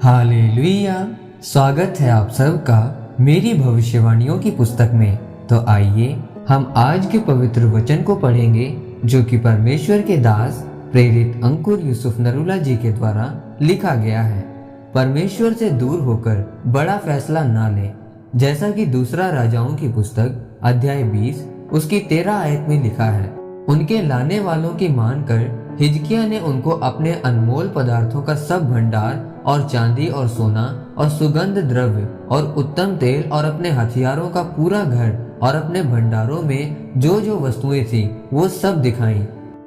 Hallelujah. स्वागत है आप सबका मेरी भविष्यवाणियों की पुस्तक में। तो आइए हम आज के पवित्र वचन को पढ़ेंगे जो कि परमेश्वर के दास प्रेरित अंकुर यूसुफ नरूला जी के द्वारा लिखा गया है। परमेश्वर से दूर होकर बड़ा फैसला ना लें, जैसा कि दूसरा राजाओं की पुस्तक अध्याय 20 उसकी 13 आयत में लिखा है। उनके लाने वालों की मानकर हिजकिय्याह ने उनको अपने अनमोल पदार्थों का सब भंडार और चांदी और सोना और सुगंध द्रव्य और उत्तम तेल और अपने हथियारों का पूरा घर और अपने भंडारों में जो जो वस्तुएं थी वो सब दिखाई।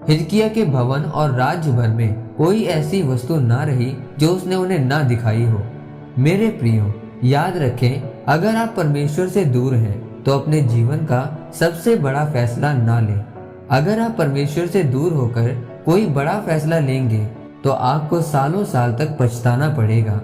हिजकिय्याह के भवन और राज्य भर में कोई ऐसी वस्तु ना रही जो उसने उन्हें ना दिखाई हो। मेरे प्रियो, याद रखें, अगर आप परमेश्वर से दूर हैं तो अपने जीवन का सबसे बड़ा फैसला ना लें। अगर आप परमेश्वर से दूर होकर कोई बड़ा फैसला लेंगे तो आपको सालों साल तक पछताना पड़ेगा।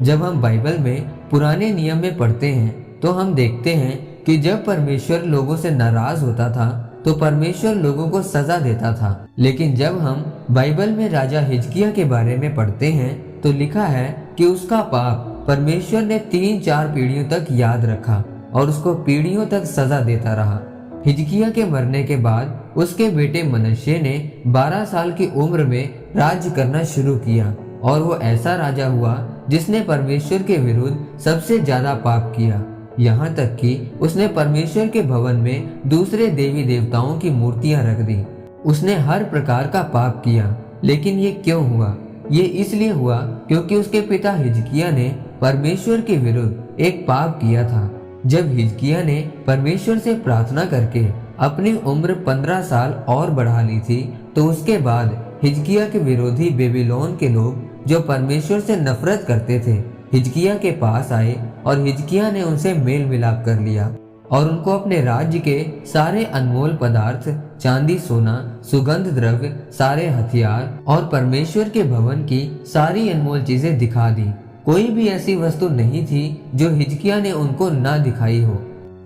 जब हम बाइबल में पुराने नियम में पढ़ते हैं तो हम देखते हैं कि जब परमेश्वर लोगों से नाराज होता था तो परमेश्वर लोगों को सजा देता था। लेकिन जब हम बाइबल में राजा हिजकिय्याह के बारे में पढ़ते हैं तो लिखा है कि उसका पाप परमेश्वर ने 3-4 पीढ़ियों तक याद रखा और उसको पीढ़ियों तक सजा देता रहा। हिजकिय्याह के मरने के बाद उसके बेटे मनश्शे ने 12 साल की उम्र में राज्य करना शुरू किया और वो ऐसा राजा हुआ जिसने परमेश्वर के विरुद्ध सबसे ज्यादा पाप किया। यहाँ तक कि उसने परमेश्वर के भवन में दूसरे देवी देवताओं की मूर्तियां रख दी। उसने हर प्रकार का पाप किया। लेकिन ये क्यों हुआ? ये इसलिए हुआ क्योंकि उसके पिता हिजकिय्याह ने परमेश्वर के विरुद्ध एक पाप किया था। जब हिजकिय्याह ने परमेश्वर से प्रार्थना करके अपनी उम्र 15 साल और बढ़ा ली थी तो उसके बाद हिजकिय्याह के विरोधी बेबीलोन के लोग जो परमेश्वर से नफरत करते थे हिजकिय्याह के पास आए और हिजकिय्याह ने उनसे मेल मिलाप कर लिया और उनको अपने राज्य के सारे अनमोल पदार्थ, चांदी सोना, सुगंध द्रव्य, सारे हथियार और परमेश्वर के भवन की सारी अनमोल चीजें दिखा दी। कोई भी ऐसी वस्तु नहीं थी जो हिजकिय्याह ने उनको ना दिखाई हो।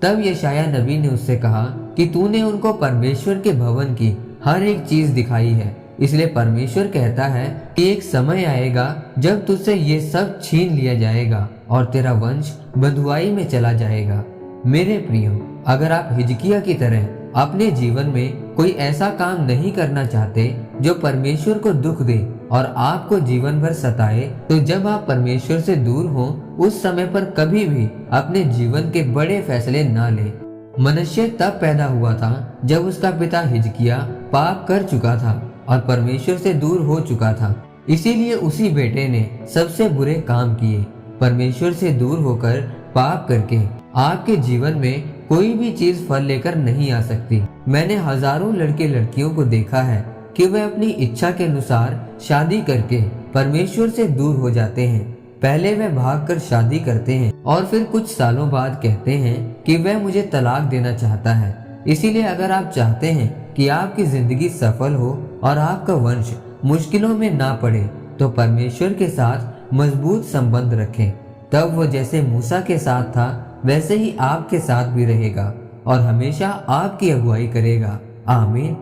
तब यशायाह नबी ने उससे कहा कि तूने उनको परमेश्वर के भवन की हर एक चीज दिखाई है। इसलिए परमेश्वर कहता है कि एक समय आएगा जब तुझसे ये सब छीन लिया जाएगा और तेरा वंश बंधुआई में चला जाएगा। मेरे प्रियो, अगर आप हिजकिय्याह की तरह अपने जीवन में कोई ऐसा काम नहीं करना चाहते जो परमेश्वर को दुख दे और आपको जीवन भर सताए, तो जब आप परमेश्वर से दूर हो उस समय पर कभी भी अपने जीवन के बड़े फैसले ना लें। मनश्शे तब पैदा हुआ था जब उसका पिता हिजकिय्याह पाप कर चुका था और परमेश्वर से दूर हो चुका था। इसीलिए उसी बेटे ने सबसे बुरे काम किए। परमेश्वर से दूर होकर पाप करके आपके जीवन में कोई भी चीज फल लेकर नहीं आ सकती। मैंने हजारों लड़के लड़कियों को देखा है कि वे अपनी इच्छा के अनुसार शादी करके परमेश्वर से दूर हो जाते हैं। पहले वे भागकर शादी करते हैं और फिर कुछ सालों बाद कहते हैं कि वह मुझे तलाक देना चाहता है। इसीलिए अगर आप चाहते हैं कि आपकी जिंदगी सफल हो और आपका वंश मुश्किलों में ना पड़े तो परमेश्वर के साथ मजबूत संबंध रखें। तब वो जैसे मूसा के साथ था वैसे ही आपके साथ भी रहेगा और हमेशा आपकी अगुवाई करेगा। आमीन।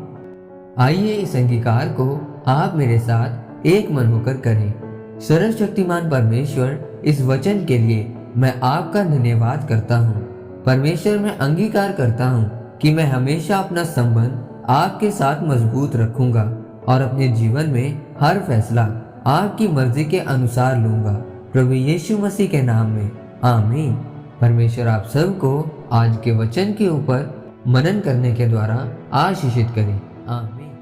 आइए इस अंगीकार को आप मेरे साथ एक मन होकर करें। सर्वशक्तिमान परमेश्वर, इस वचन के लिए मैं आपका धन्यवाद करता हूँ। परमेश्वर, मैं अंगीकार करता हूँ कि मैं हमेशा अपना संबंध आपके साथ मजबूत रखूंगा और अपने जीवन में हर फैसला आपकी मर्जी के अनुसार लूंगा। प्रभु यीशु मसीह के नाम में आमीन। परमेश्वर आप सबको आज के वचन के ऊपर मनन करने के द्वारा आशीषित करे। आमीन।